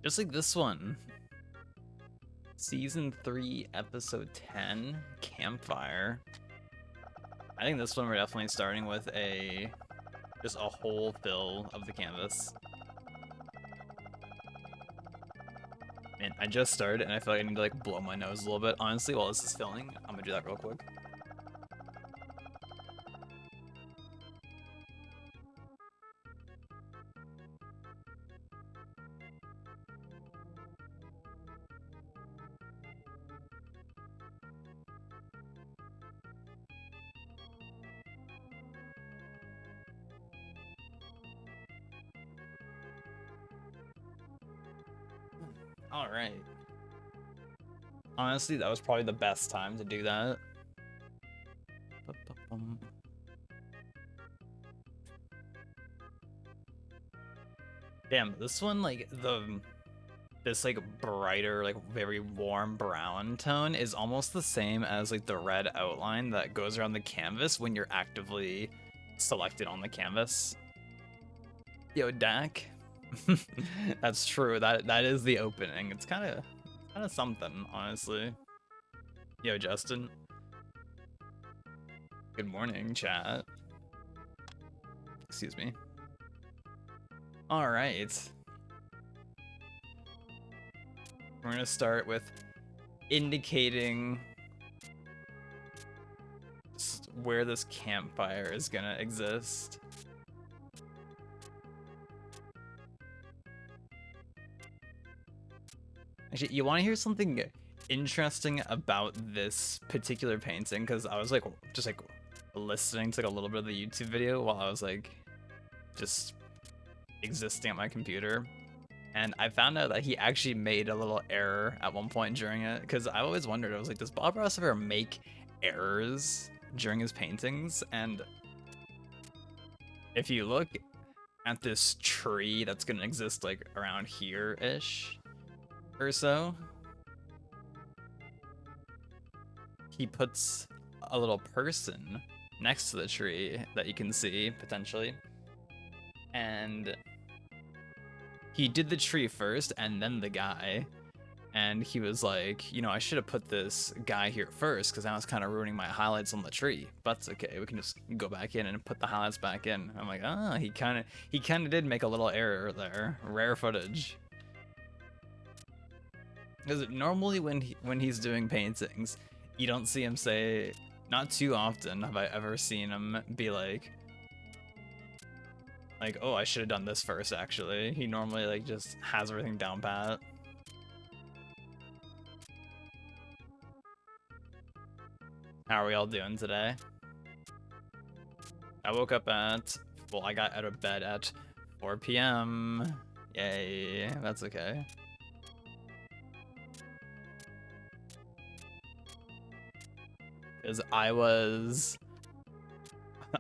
Just like this one. Season 3, Episode 10, Campfire. I think this one we're definitely starting with just a whole fill of the canvas. Man, I just started and I feel like I need to like blow my nose a little bit. Honestly, while this is filling, I'm gonna do that real quick. All right. Honestly, that was probably the best time to do that. Damn, this one, like, this, like, brighter, like, very warm brown tone is almost the same as, like, the red outline that goes around the canvas when you're actively selected on the canvas. Yo, Dak. That's true. That is the opening. It's kind of something, honestly. Yo, Justin. Good morning, chat. Excuse me. All right. We're gonna start with indicating where this campfire is gonna exist. Actually, you want to hear something interesting about this particular painting? Because I was like, just like listening to like a little bit of the YouTube video while I was like, just existing at my computer. And I found out that he actually made a little error at one point during it. Because I always wondered, I was like, does Bob Ross ever make errors during his paintings? And if you look at this tree that's going to exist like around here-ish or so, he puts a little person next to the tree that you can see potentially. And he did the tree first and then the guy. And he was like, you know, I should have put this guy here first because now it's kind of ruining my highlights on the tree. But that's okay. We can just go back in and put the highlights back in. I'm like, he kind of did make a little error there. Rare footage. Because normally when he's doing paintings, you don't see him say, not too often have I ever seen him be like, oh, I should have done this first, actually. He normally, like, just has everything down pat. How are we all doing today? I woke up at, well, I got out of bed at 4 p.m. Yay, that's okay. Because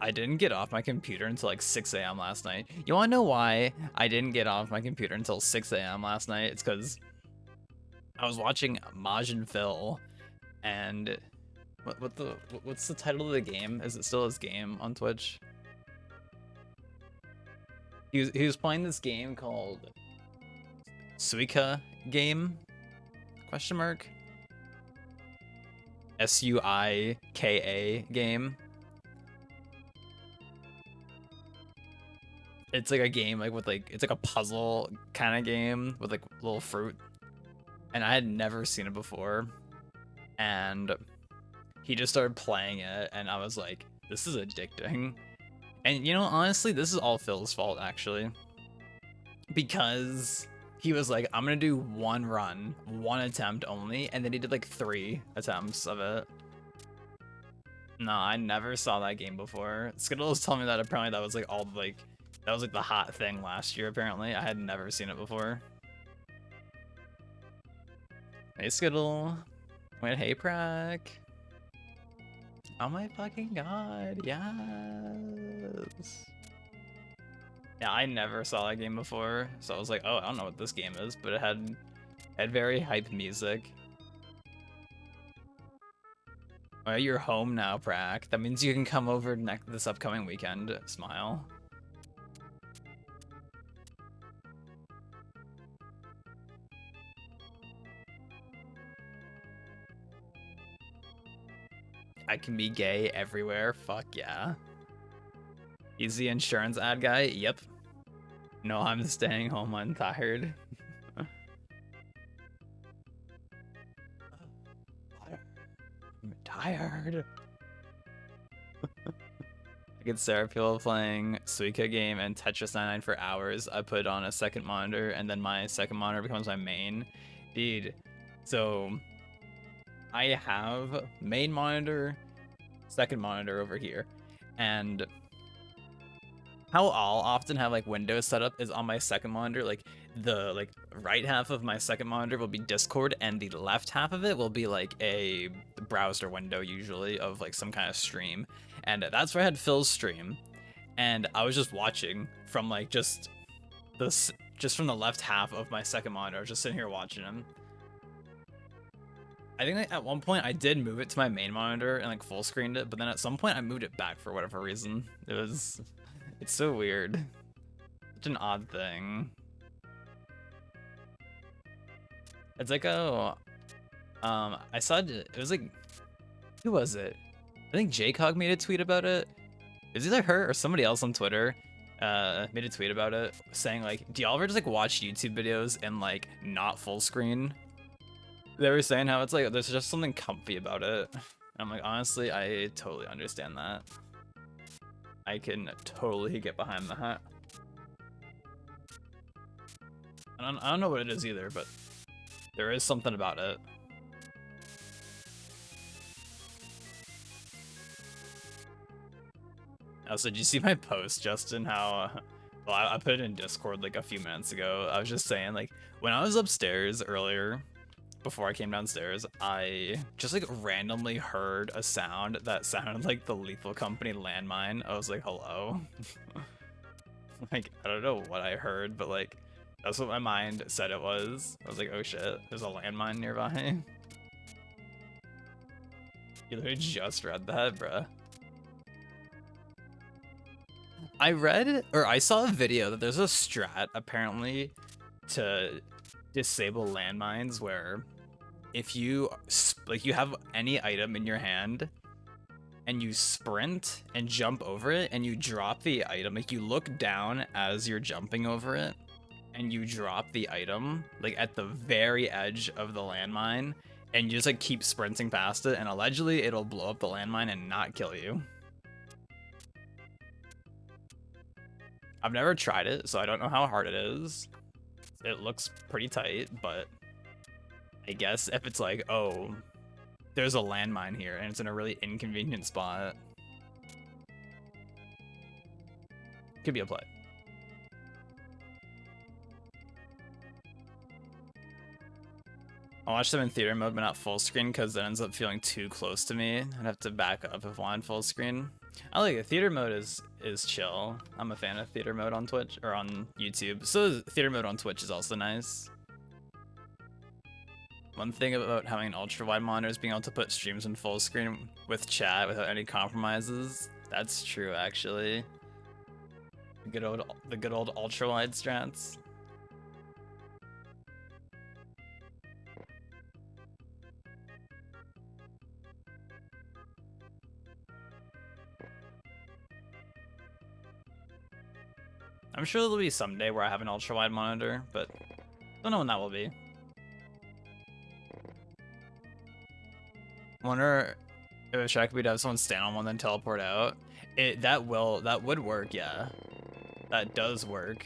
I didn't get off my computer until like 6 a.m. last night. You wanna know why I didn't get off my computer until 6 a.m. last night? It's because I was watching Majin Phil, and what's the title of the game? Is it still his game on Twitch? He was playing this game called Suika Game? Question mark? Suika game. It's like a game like with like, it's like a puzzle kind of game with like little fruit. And I had never seen it before. And he just started playing it and I was like, this is addicting. And you know, honestly, this is all Phil's fault actually. Because he was like, I'm gonna do one run, one attempt only, and then he did like 3 attempts of it. No, I never saw that game before. Skittles told me that apparently that was like that was like the hot thing last year apparently. I had never seen it before. Hey Skittle. Wait, hey Prack. Oh my fucking god, yes. Yeah, I never saw that game before, so I was like, oh, I don't know what this game is, but it had very hype music. Oh, you're home now, Prack. That means you can come over this upcoming weekend. Smile. I can be gay everywhere. Fuck yeah. He's the insurance ad guy. Yep. No, I'm staying home. I'm tired. I'm tired. I get Sarah people playing Suika game and Tetris 99 for hours. I put on a second monitor, and then my second monitor becomes my main. Dude, so I have main monitor, second monitor over here, and how I'll often have like Windows set up is on my second monitor. Like the right half of my second monitor will be Discord, and the left half of it will be like a browser window, usually of like some kind of stream. And that's where I had Phil's stream, and I was just watching from like just from the left half of my second monitor. I was just sitting here watching him. I think like, at one point I did move it to my main monitor and like full screened it, but then at some point I moved it back for whatever reason. It's so weird. Such an odd thing. It's like, oh, I saw it was like, who was it? I think JCog made a tweet about it. It was either her or somebody else on Twitter made a tweet about it saying like, do y'all ever just like watch YouTube videos and like not full screen? They were saying how it's like, there's just something comfy about it. And I'm like, honestly, I totally understand that. I can totally get behind that. I don't know what it is either, but there is something about it. Also, did you see my post, Justin? How, well, I put it in Discord like a few minutes ago. I was just saying, like, when I was upstairs earlier, before I came downstairs, I just like randomly heard a sound that sounded like the Lethal Company landmine. I was like, hello? Like, I don't know what I heard, but like, that's what my mind said it was. I was like, oh shit, there's a landmine nearby. You literally just read that, bruh. I saw a video that there's a strat apparently to disable landmines where if you you have any item in your hand and you sprint and jump over it and you drop the item, like you look down as you're jumping over it and you drop the item like at the very edge of the landmine and you just like keep sprinting past it, and allegedly it'll blow up the landmine and not kill you. I've never tried it, so I don't know how hard it is. It looks pretty tight, but I guess if it's like, oh, there's a landmine here and it's in a really inconvenient spot, could be a play. I watched them in theater mode but not full screen because it ends up feeling too close to me. I'd have to back up if I wanted full screen. I like it. Theater mode is chill. I'm a fan of theater mode on Twitch or on YouTube. So theater mode on Twitch is also nice. One thing about having an ultra wide monitor is being able to put streams in full screen with chat without any compromises. That's true, actually. The good old ultra wide strats. I'm sure there'll be someday where I have an ultra wide monitor, but don't know when that will be. Wonder if a track would have someone stand on one then teleport out. That would work, yeah. That does work.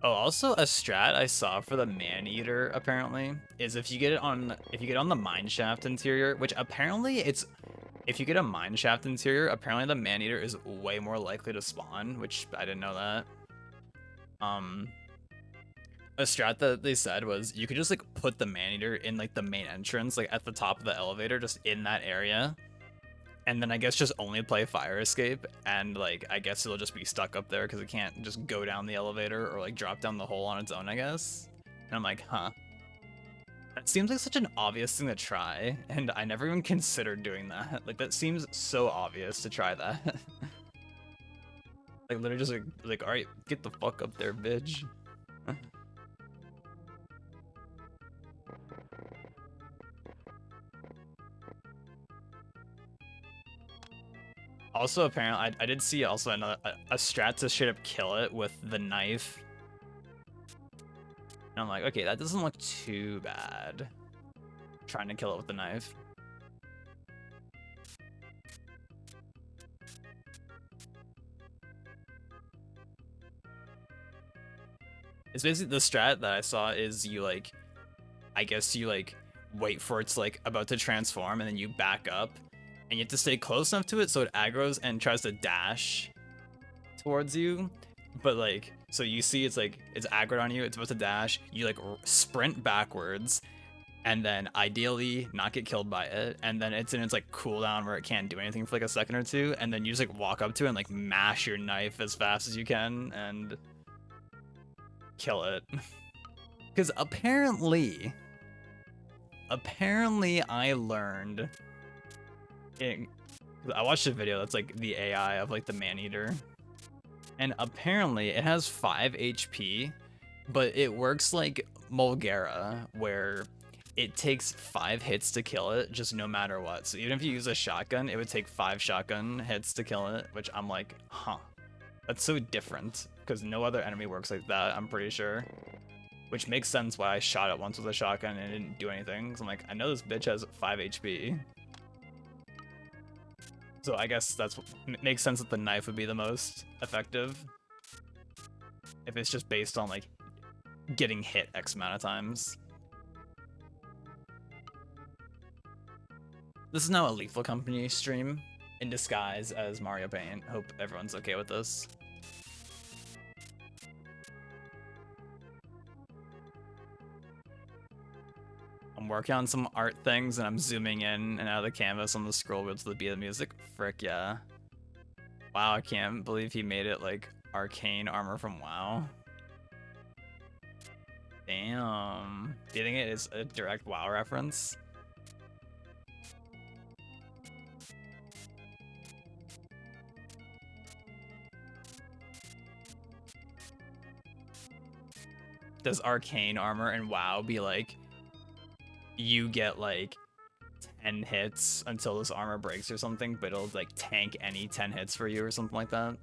Oh, also a strat I saw for the man-eater apparently is if you get on the mineshaft interior, which apparently if you get a mineshaft interior, apparently the man-eater is way more likely to spawn, which I didn't know that. A strat that they said was you could just like put the man-eater in like the main entrance, like at the top of the elevator, just in that area. And then I guess just only play fire escape, and like I guess it'll just be stuck up there because it can't just go down the elevator or like drop down the hole on its own, I guess. And I'm like, huh. That seems like such an obvious thing to try, and I never even considered doing that. Like that seems so obvious to try that. Like literally just like all right, get the fuck up there, bitch. Also, apparently, I did see also a strat to straight up kill it with the knife. And I'm like, okay, that doesn't look too bad. Trying to kill it with the knife. It's basically the strat that I saw is you like, I guess you like wait for it's like about to transform and then you back up and you have to stay close enough to it so it aggroes and tries to dash towards you. But like, so you see it's like, it's aggroed on you, it's about to dash, you like sprint backwards and then ideally not get killed by it. And then it's in its like cooldown where it can't do anything for like a second or two. And then you just like walk up to it and like mash your knife as fast as you can and kill it. Because apparently I learned I watched a video that's like the AI of like the man-eater. And apparently it has 5 HP, but it works like Mulgara, where it takes 5 hits to kill it, just no matter what. So even if you use a shotgun, it would take 5 shotgun hits to kill it, which I'm like, huh. That's so different, because no other enemy works like that, I'm pretty sure. Which makes sense why I shot it once with a shotgun and it didn't do anything. So I'm like, I know this bitch has 5 HP. So I guess that's what makes sense that the knife would be the most effective. If it's just based on like getting hit X amount of times. This is now a Lethal Company stream in disguise as Mario Paint. Hope everyone's okay with this. I'm working on some art things and I'm zooming in and out of the canvas on the scroll wheel to the beat of the music. Frick yeah. Wow, I can't believe he made it like arcane armor from WoW. Damn. Do you think it is a direct WoW reference? Does arcane armor in WoW be like, you get like 10 hits until this armor breaks or something, but it'll like tank any 10 hits for you or something like that?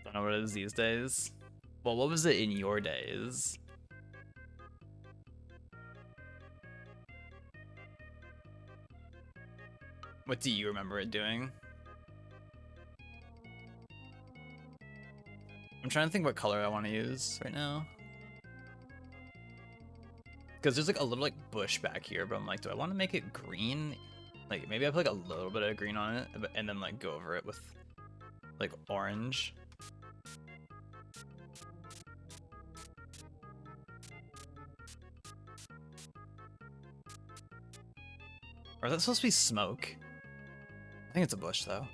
Don't know what it is these days. Well, what was it in your days? What do you remember it doing? I'm trying to think what color I want to use right now. Because there's like a little like bush back here, but I'm like, do I want to make it green? Like maybe I put like a little bit of green on it and then like go over it with like orange. Or is that supposed to be smoke? I think it's a bush though.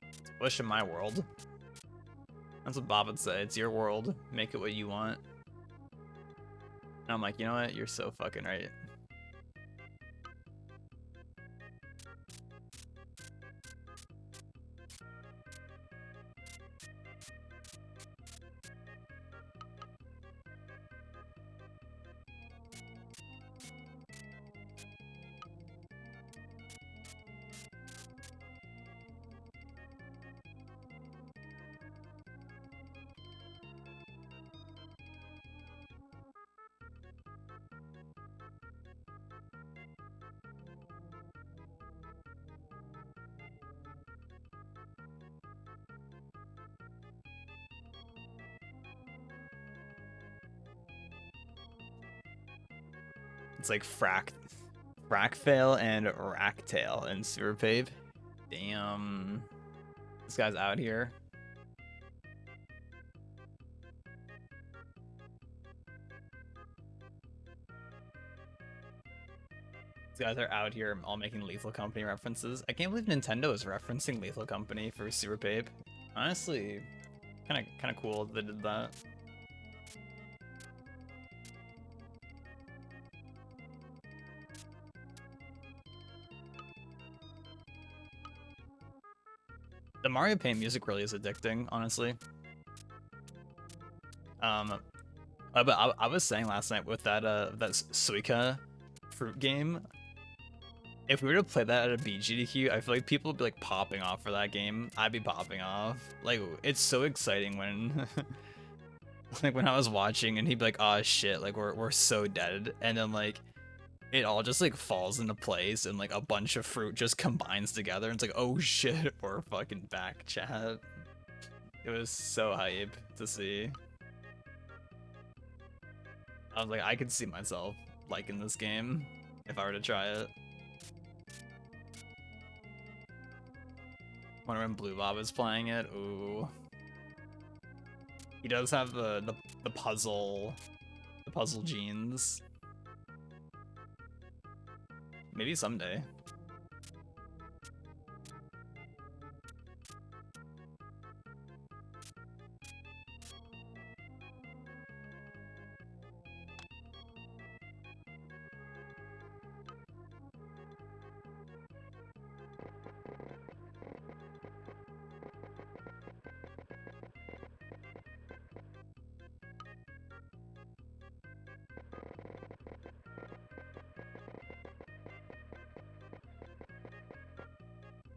It's a bush in my world. That's what Bob would say. It's your world. Make it what you want. And I'm like, you know what? You're so fucking right. It's like Frackfail and Racktail in Sewer Pave. Damn. This guy's out here. guys are out here all making Lethal Company references. I can't believe Nintendo is referencing Lethal Company for Super Babe. Honestly, kind of cool that they did that. The Mario Paint music really is addicting, honestly. But I was saying last night with that that Suika fruit game, if we were to play that at a BGDQ, I feel like people would be like popping off for that game. I'd be popping off. Like, it's so exciting when like when I was watching and he'd be like, oh shit, like we're so dead, and then like it all just like falls into place and like a bunch of fruit just combines together and it's like, oh shit, we're fucking back, chat. It was so hype to see. I was like, I could see myself liking this game if I were to try it. Wonder when Blue Bob is playing it. Ooh. He does have the puzzle genes. Maybe someday.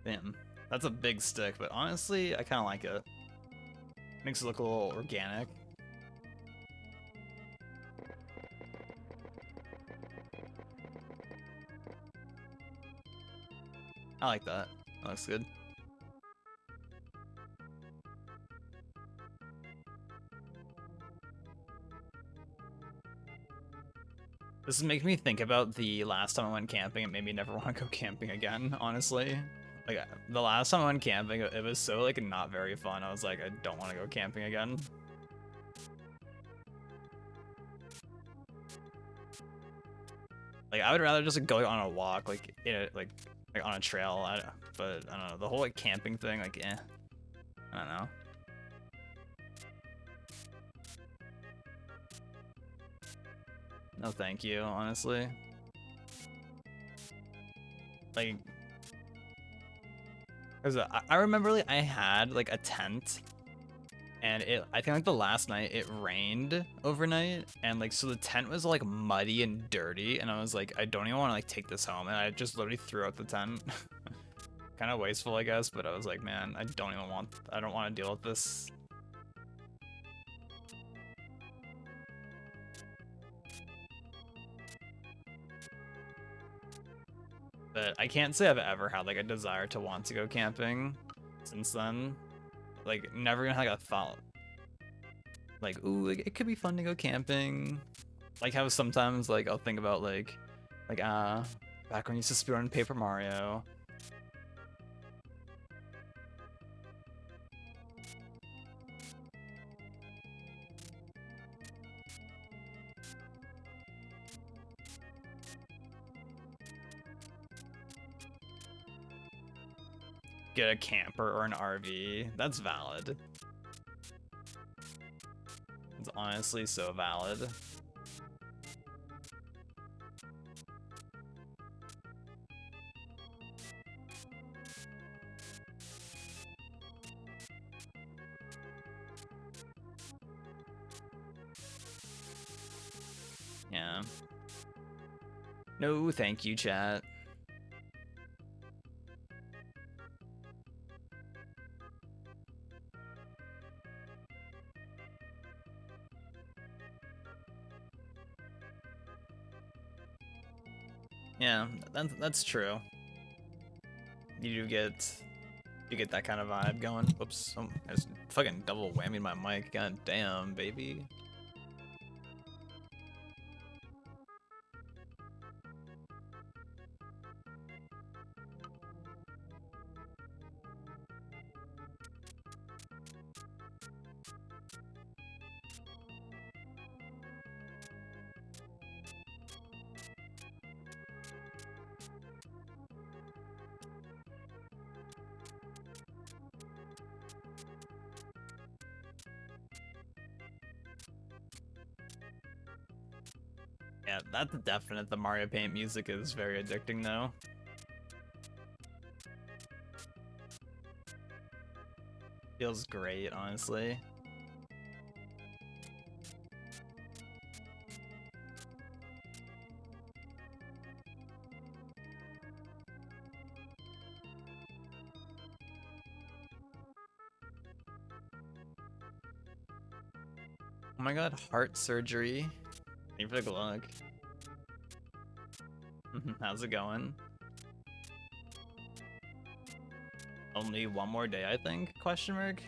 Damn, that's a big stick, but honestly, I kind of like it. Makes it look a little organic. I like that. That looks good. This is making me think about the last time I went camping. It made me never want to go camping again, honestly. Like, the last time I went camping, it was so, like, not very fun. I was like, I don't want to go camping again. Like, I would rather just go on a walk, like, like on a trail. But, I don't know, the whole, like, camping thing, like, eh. I don't know. No thank you, honestly. Like, cause I remember like I had like a tent, and I think like the last night it rained overnight, and like so the tent was like muddy and dirty, and I was like, I don't even want to like take this home, and I just literally threw out the tent. Kind of wasteful, I guess, but I was like, man, I don't want to deal with this. But I can't say I've ever had like a desire to want to go camping since then. Like, never even had like a thought. Like, ooh, like, it could be fun to go camping. Like how sometimes like I'll think about like back when you used to speedrun Paper Mario. Get a camper or an RV. That's valid. It's honestly so valid. Yeah. No, thank you, chat. Yeah, that's true. You get that kind of vibe going. Oops, I just fucking double whammied my mic. God damn, baby. Yeah, that's definite. The Mario Paint music is very addicting though. Feels great, honestly. Oh my god, heart surgery. Thank you for the look. How's it going? Only one more day, I think? Question mark.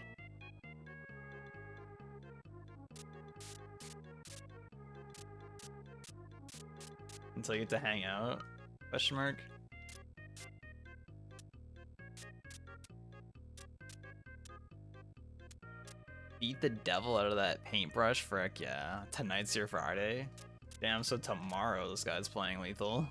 Until you get to hang out? Question mark. Beat the devil out of that paintbrush, frick yeah. Tonight's your Friday. Damn, so tomorrow this guy's playing lethal.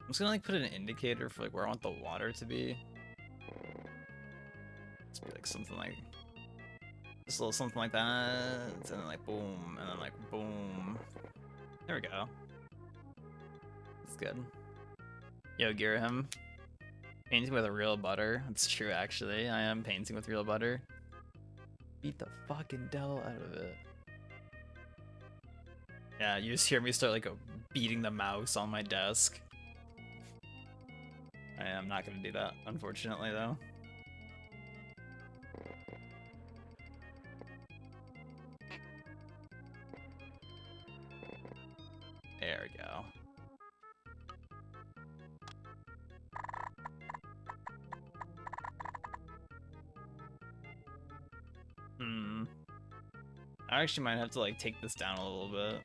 I'm just gonna like put an indicator for like where I want the water to be. Let's be like something like just a little something like that, and then like boom, and then like boom. There we go. That's good. Yo, Girahim. Painting with a real butter. That's true, actually. I am painting with real butter. Beat the fucking devil out of it. Yeah, you just hear me start like beating the mouse on my desk. I am not gonna do that, unfortunately, though. There we go. I actually might have to like take this down a little bit.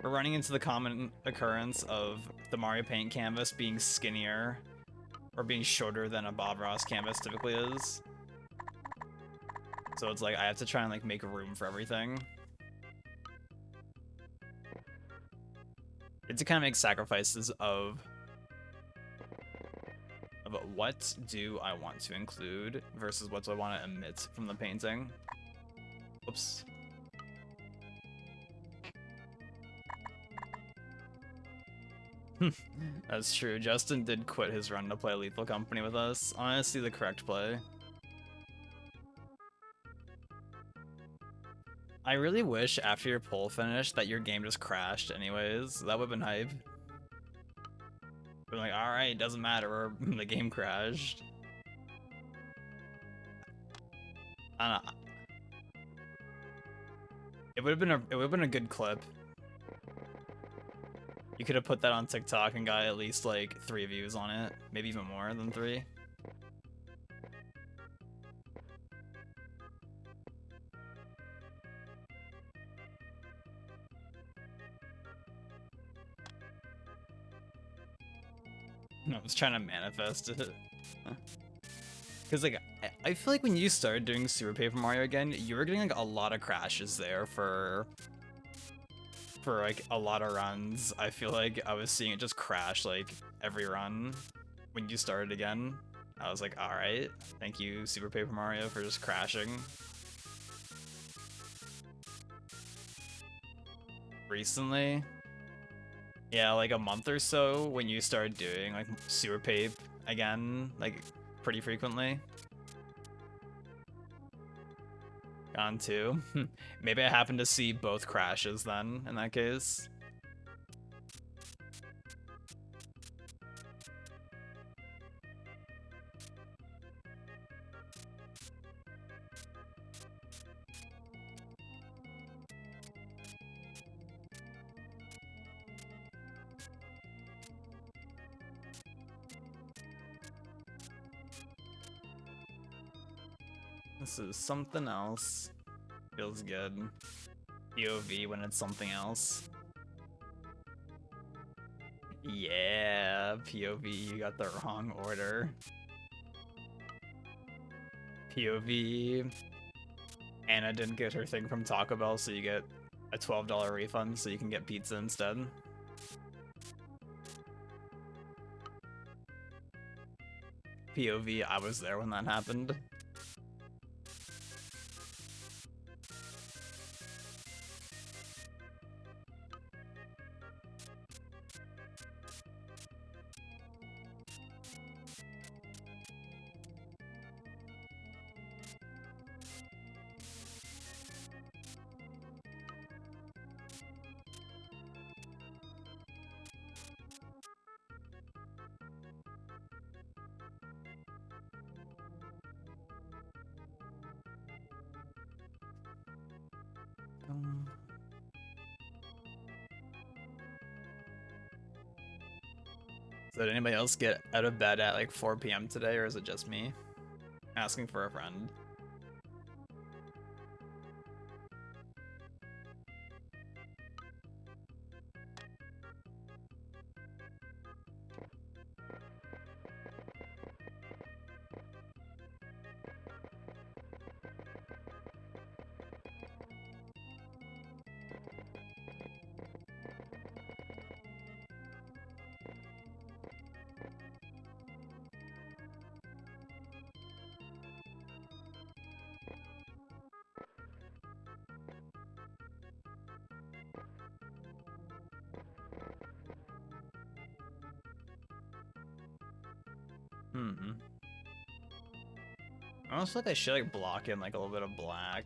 We're running into the common occurrence of the Mario Paint canvas being skinnier or being shorter than a Bob Ross canvas typically is. So it's like I have to try and like make room for everything. It's to kind of make sacrifices of what do I want to include versus what do I want to omit from the painting. Oops. That's true. Justin did quit his run to play Lethal Company with us. Honestly, the correct play. I really wish after your poll finished that your game just crashed anyways. That would've been hype. We're like, alright, doesn't matter, the game crashed. I don't know. It would've been a good clip. You could have put that on TikTok and got at least like 3 views on it. Maybe even more than 3. No, I was trying to manifest it. Because like, I feel like when you started doing Super Paper Mario again, you were getting like a lot of crashes there for like a lot of runs. I feel like I was seeing it just crash like every run when you started again. I was like, alright, thank you Super Paper Mario for just crashing. Recently? Yeah, like a month or so when you started doing like Super Pape again, like pretty frequently. Gone too. Maybe I happened to see both crashes then, in that case. This is something else. Feels good. POV when it's something else. Yeah, POV, you got the wrong order. POV. Anna didn't get her thing from Taco Bell, so you get a $12 refund so you can get pizza instead. POV, I was there when that happened. Did anybody else get out of bed at like 4 p.m. today, or is it just me? Asking for a friend. I almost feel like I should like block in like a little bit of black.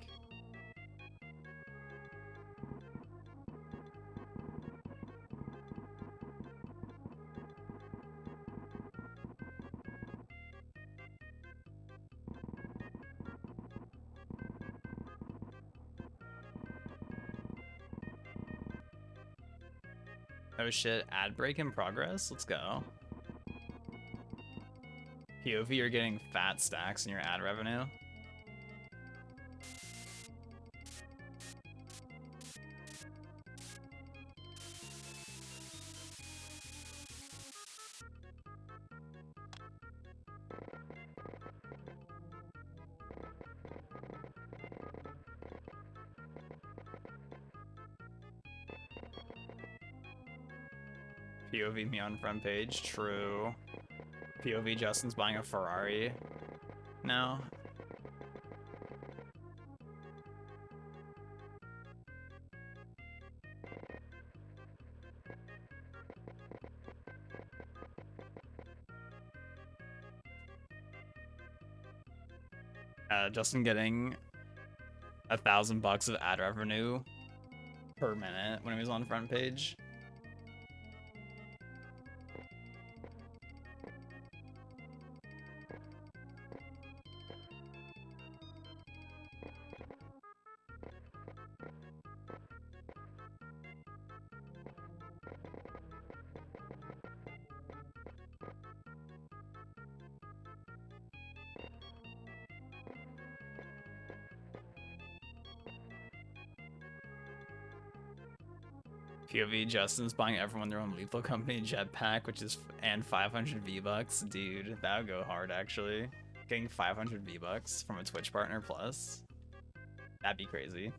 Oh shit, ad break in progress? Let's go. POV, you're getting fat stacks in your ad revenue. POV me on front page, true. POV Justin's buying a Ferrari now. Justin getting $1,000 of ad revenue per minute when he was on front page. POV Justin's buying everyone their own Lethal Company jetpack, which is and 500 V-Bucks. Dude, that would go hard actually. Getting 500 V-Bucks from a Twitch partner plus. That'd be crazy.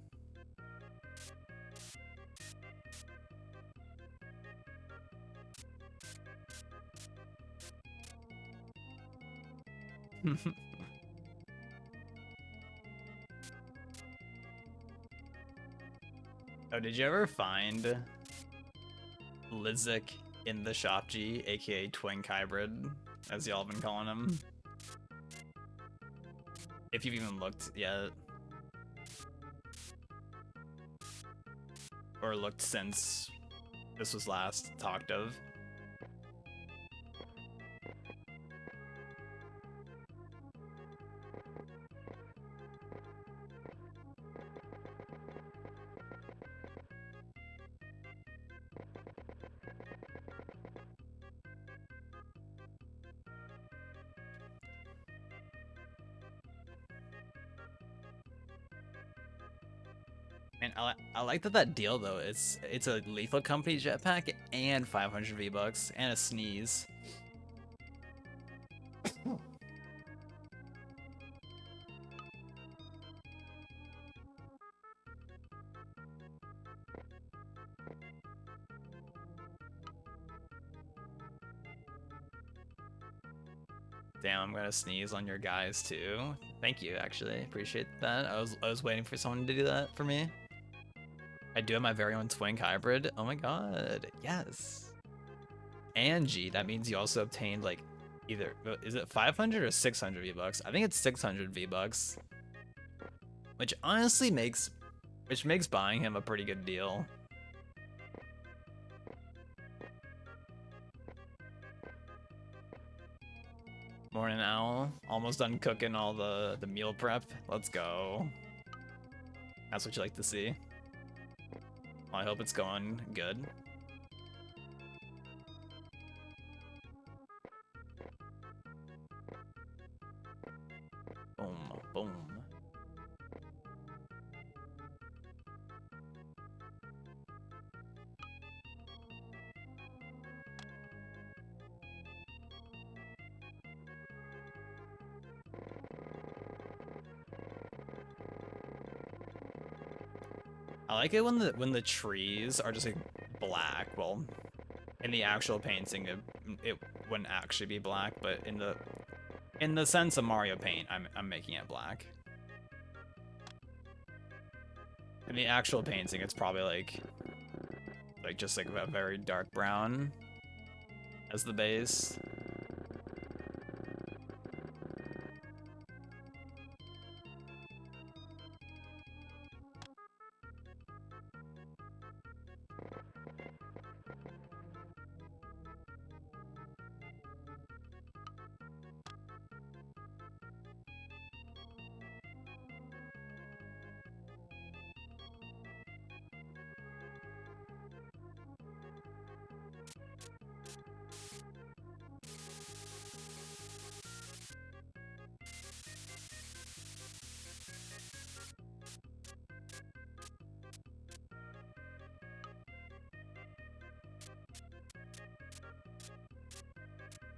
Oh, did you ever find Lizik in the Shop G, aka Twink Hybrid, as y'all been calling him? If you've even looked yet. Or looked since this was last talked of. And I like that deal though. It's a Lethal Company jetpack and 500 V-Bucks and a sneeze. Damn, I'm gonna sneeze on your guys too. Thank you, actually. Appreciate that. I was waiting for someone to do that for me. I do have my very own twink hybrid. Oh my god. Yes. Angie, that means you also obtained like either is it 500 or 600 V-Bucks? I think it's 600 V-Bucks. Which honestly makes buying him a pretty good deal. Morning Owl, almost done cooking all the meal prep. Let's go. That's what you like to see. Well, I hope it's going good. Boom, boom. I like it when the trees are just like black. Well, in the actual painting, it wouldn't actually be black, but in the sense of Mario Paint, I'm making it black. In the actual painting, it's probably like just like a very dark brown as the base.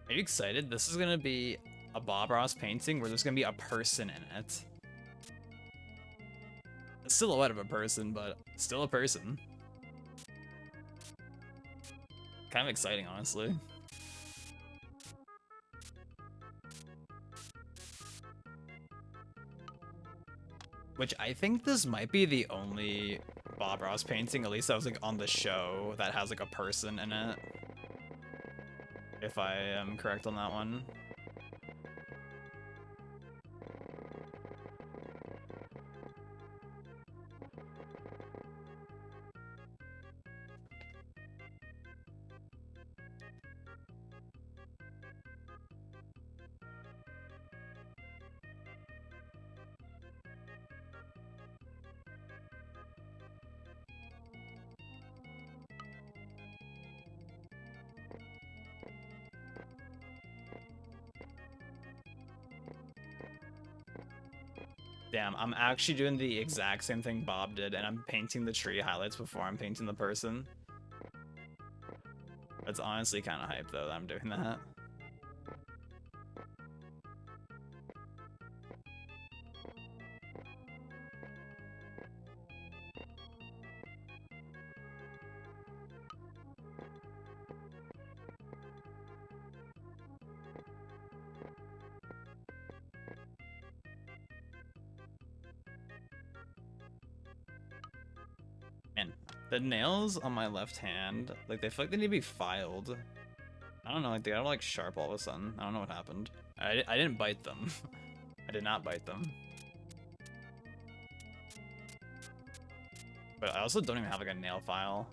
Are you excited? This is gonna be a Bob Ross painting where there's gonna be a person in it. A silhouette of a person, but still a person. Kind of exciting, honestly. Which I think this might be the only Bob Ross painting, at least that was like on the show, that has like a person in it. If I am correct on that one. Damn, I'm actually doing the exact same thing Bob did, and I'm painting the tree highlights before I'm painting the person. That's honestly kind of hype, though, that I'm doing that. Man, the nails on my left hand, like, they feel like they need to be filed. I don't know, like, they got like sharp all of a sudden. I don't know what happened. I didn't bite them. I did not bite them. But I also don't even have like a nail file.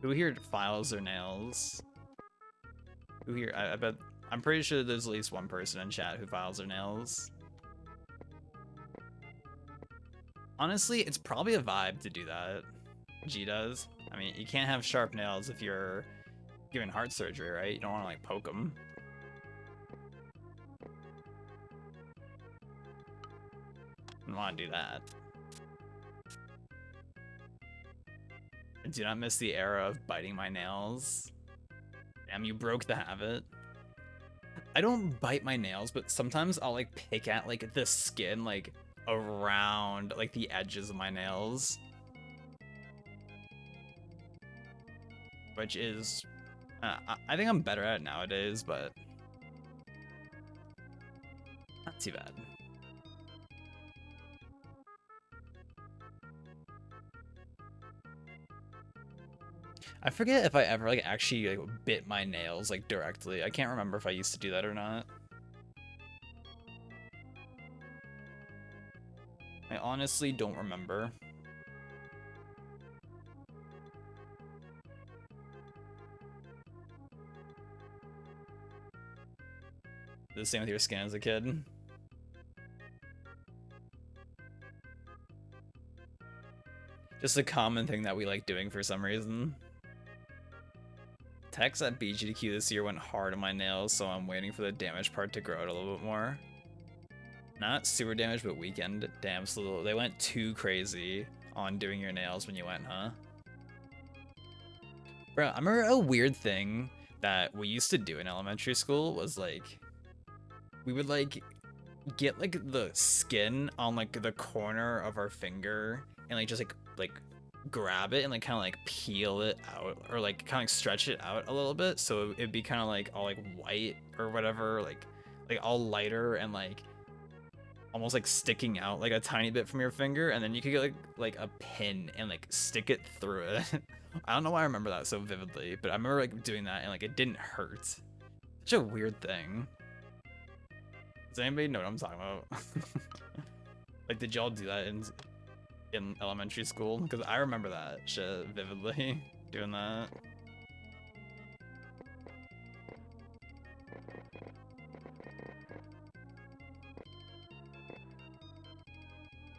Who here files their nails? Who here? I bet. I'm pretty sure there's at least one person in chat who files their nails. Honestly, it's probably a vibe to do that. G does. I mean, you can't have sharp nails if you're giving heart surgery, right? You don't want to like poke them. I don't want to do that. I do not miss the era of biting my nails. Damn, you broke the habit. I don't bite my nails, but sometimes I'll like pick at like the skin like around like the edges of my nails. Which is, I think I'm better at it nowadays, but not too bad. I forget if I ever like actually like bit my nails like directly. I can't remember if I used to do that or not. I honestly don't remember. The same with your skin as a kid. Just a common thing that we like doing for some reason. Techs at BGDQ this year went hard on my nails, so I'm waiting for the damage part to grow out a little bit more. Not super damage, but weekend damage. So they went too crazy on doing your nails when you went, huh? Bro, I remember a weird thing that we used to do in elementary school was like, we would like get like the skin on like the corner of our finger and like just like grab it and like kind of like peel it out or like kind of stretch it out a little bit so it'd be kind of like all like white or whatever, like all lighter and like almost like sticking out like a tiny bit from your finger, and then you could get like a pin and like stick it through it. I don't know why I remember that so vividly, but I remember like doing that and like it didn't hurt. Such a weird thing. Does anybody know what I'm talking about? Like, did y'all do that in elementary school? Because I remember that shit vividly, doing that.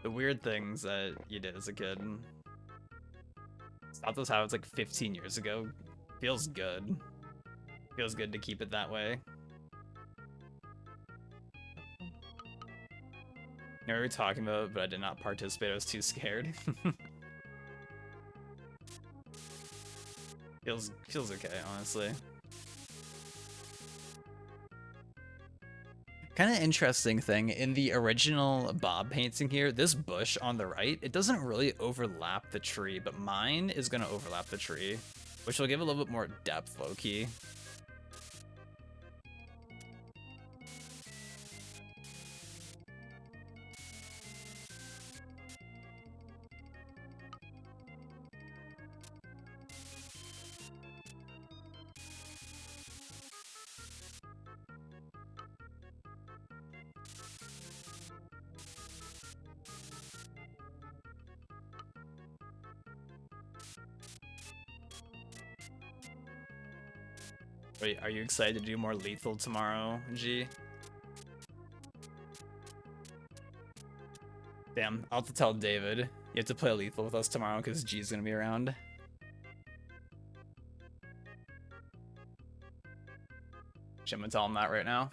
The weird things that you did as a kid. Stopped those habits like 15 years ago. Feels good. Feels good to keep it that way. You know what we were talking about, but I did not participate. I was too scared. Feels okay, honestly. Kind of interesting thing, in the original Bob painting here, this bush on the right, it doesn't really overlap the tree, but mine is going to overlap the tree, which will give a little bit more depth, low-key. Wait, are you excited to do more lethal tomorrow, G? Damn, I'll have to tell David. You have to play lethal with us tomorrow because G's gonna be around. I'm gonna tell him that right now.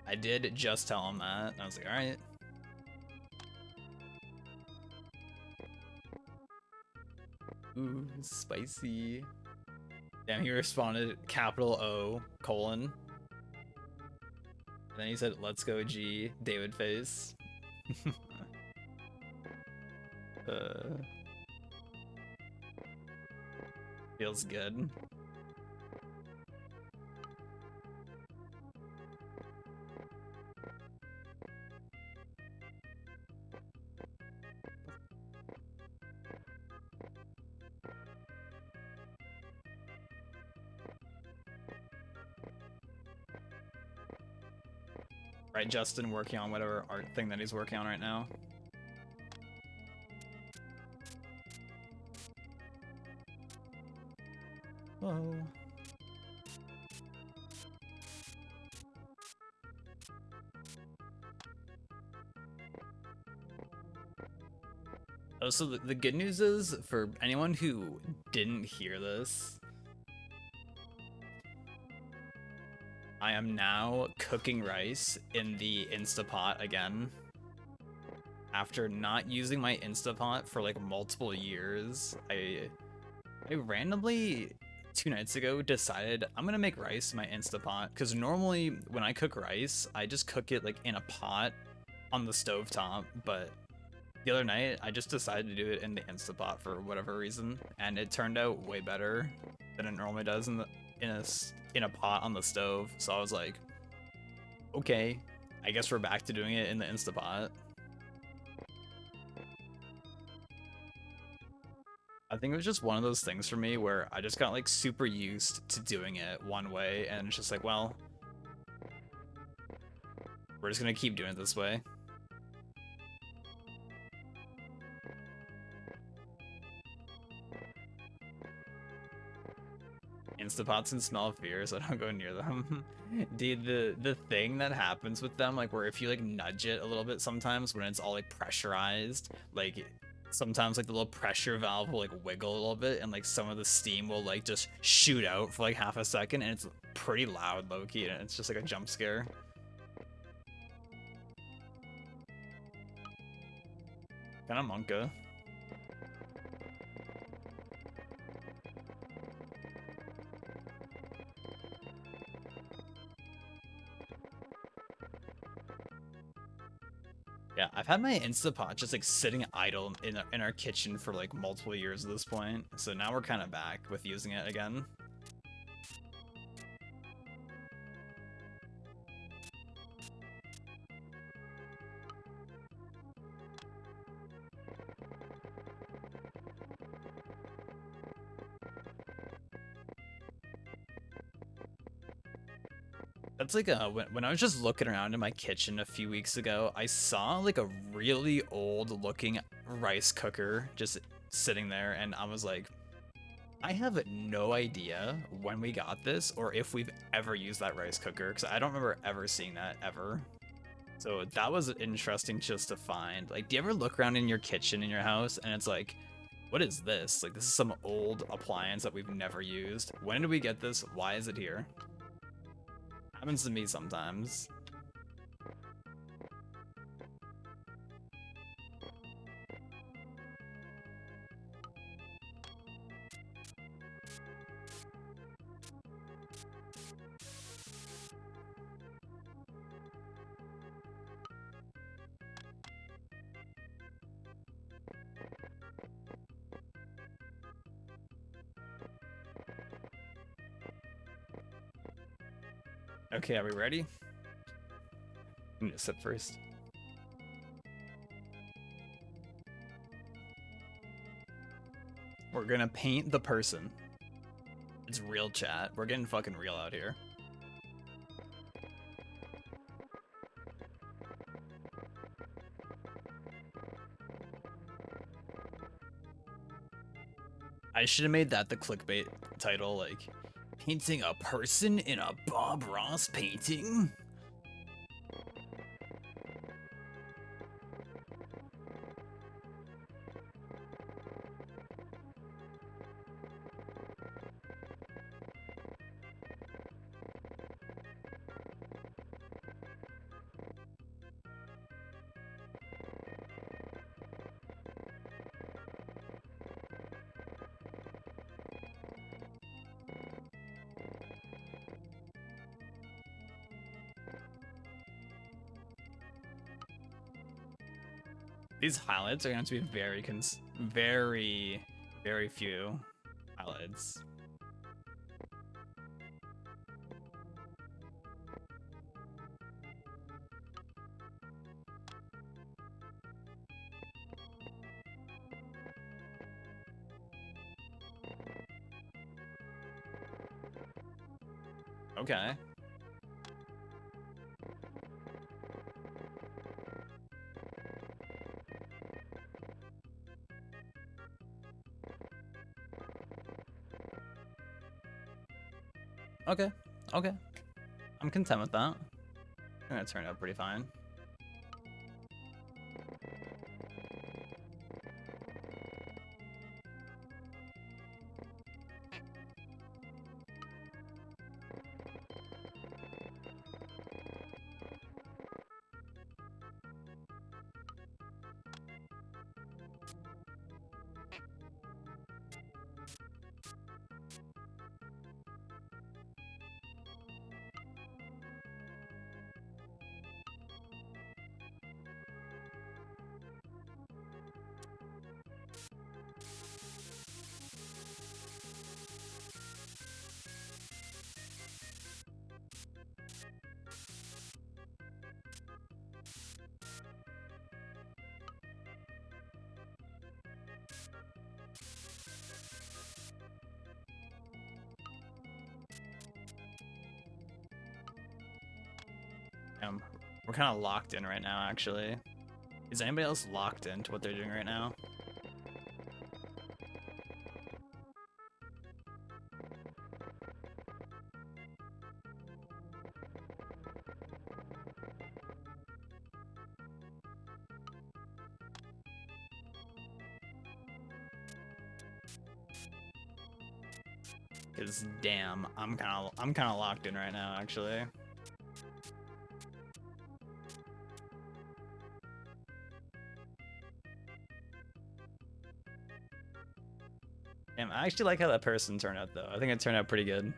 I did just tell him that. I was like, alright. Ooh, spicy. Damn, he responded capital O, colon. And then he said, let's go G, David face. Feels good. Right, Justin working on whatever art thing that he's working on right now. Whoa. Oh, so the good news is, for anyone who didn't hear this, I am now cooking rice in the Instapot again. After not using my Instapot for like multiple years, I randomly 2 nights ago decided I'm gonna make rice in my Instapot, because normally when I cook rice, I just cook it like in a pot on the stovetop, but the other night I just decided to do it in the Instapot for whatever reason, and it turned out way better than it normally does in a pot on the stove. So I was like, okay, I guess we're back to doing it in the Instapot. I think it was just one of those things for me where I just got like super used to doing it one way, and it's just like, well, we're just gonna keep doing it this way. Instapots can smell of fear, so I don't go near them. Dude, the thing that happens with them, like where if you like nudge it a little bit sometimes when it's all like pressurized, like sometimes like the little pressure valve will like wiggle a little bit and like some of the steam will like just shoot out for like half a second, and it's pretty loud low-key, and it's just like a jump scare. Kinda monka. Yeah, I've had my Instapot just like sitting idle in our kitchen for like multiple years at this point, so now we're kind of back with using it again. That's like when I was just looking around in my kitchen a few weeks ago, I saw like a really old looking rice cooker just sitting there, and I was like, I have no idea when we got this or if we've ever used that rice cooker, because I don't remember ever seeing that ever. So that was interesting just to find. Like, do you ever look around in your kitchen in your house and it's like, what is this? Like, this is some old appliance that we've never used. When did we get this? Why is it here? Happens to me sometimes. Okay, are we ready? I'm gonna sip first. We're gonna paint the person. It's real, chat. We're getting fucking real out here. I should have made that the clickbait title, like, painting a person in a Bob Ross painting? These highlights are going to be very few highlights. Okay. Okay. Okay. I'm content with that. I think that turned out pretty fine. We're kind of locked in right now, actually. Is anybody else locked into what they're doing right now? Cause damn, I'm kind of locked in right now, actually. Damn, I actually like how that person turned out, though. I think it turned out pretty good.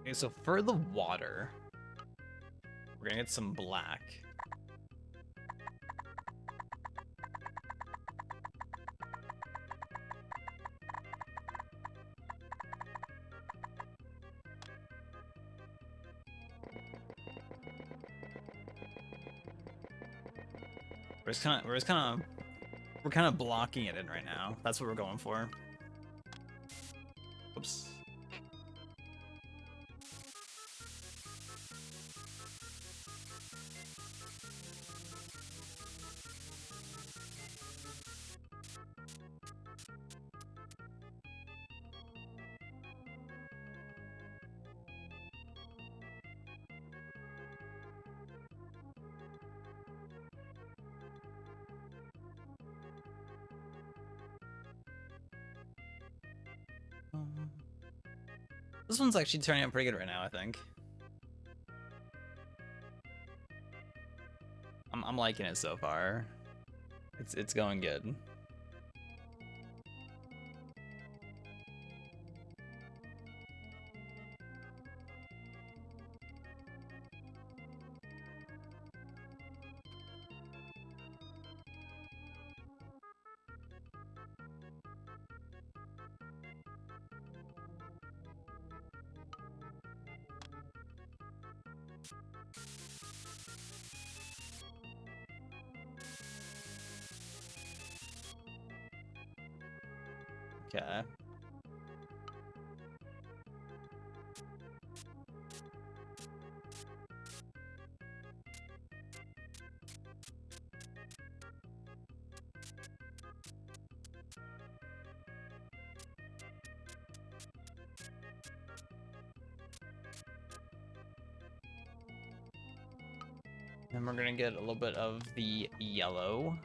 Okay, so for the water, we're gonna get some black. We're kind of blocking it in right now. That's what we're going for. Oops. This one's actually turning out pretty good right now, I think. I'm liking it so far. It's going good. Okay. And we're gonna get a little bit of the yellow.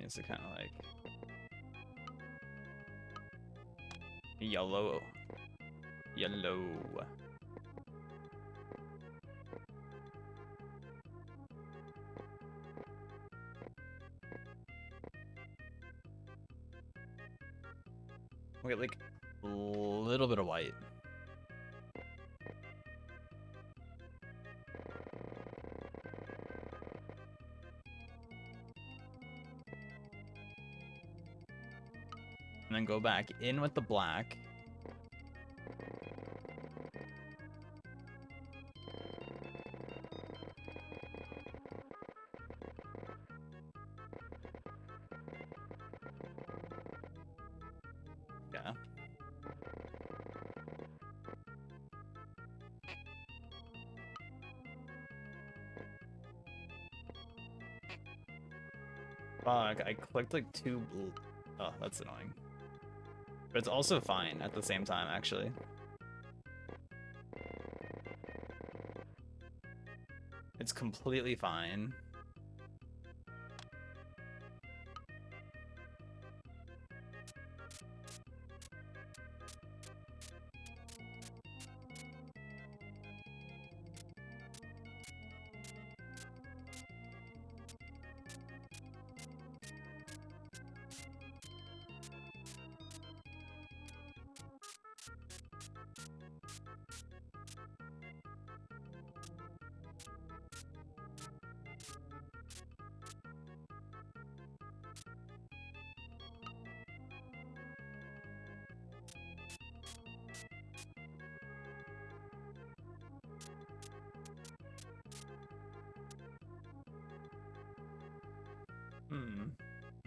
It's a kind of like yellow. We get like a little bit of white. And then go back in with the black. Yeah. Fuck, I clicked like two. Oh, that's annoying. But it's also fine at the same time, actually. It's completely fine.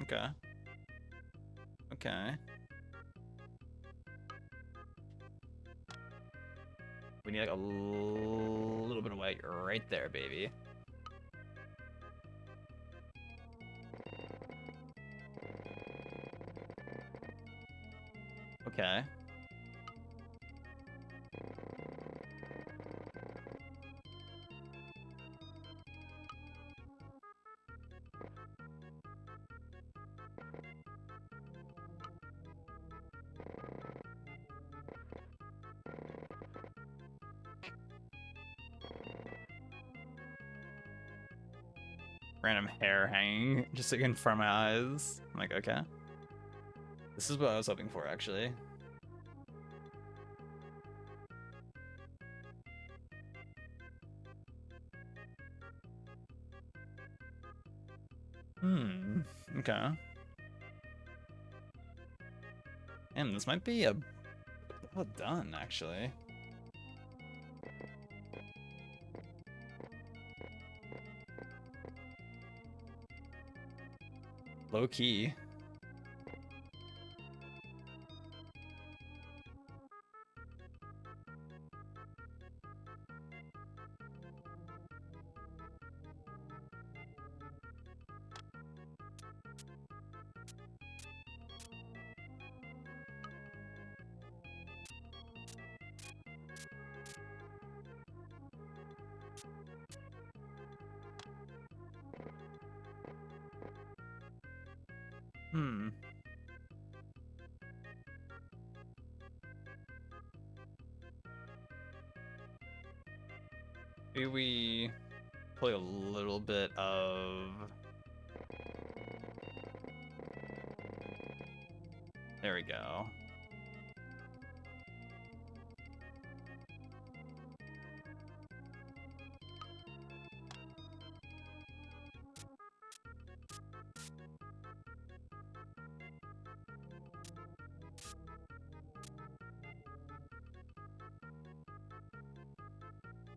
Okay. Okay. We need like a little bit of white right there, baby. Okay. Random hair hanging just like in front of my eyes. I'm like, okay. This is what I was hoping for, actually. Okay. Damn, this might be well done, actually. Low key. Maybe we play a little bit of... There we go.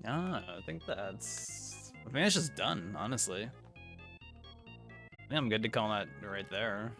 Yeah, I think that's just done, honestly. I think I'm good to call that right there.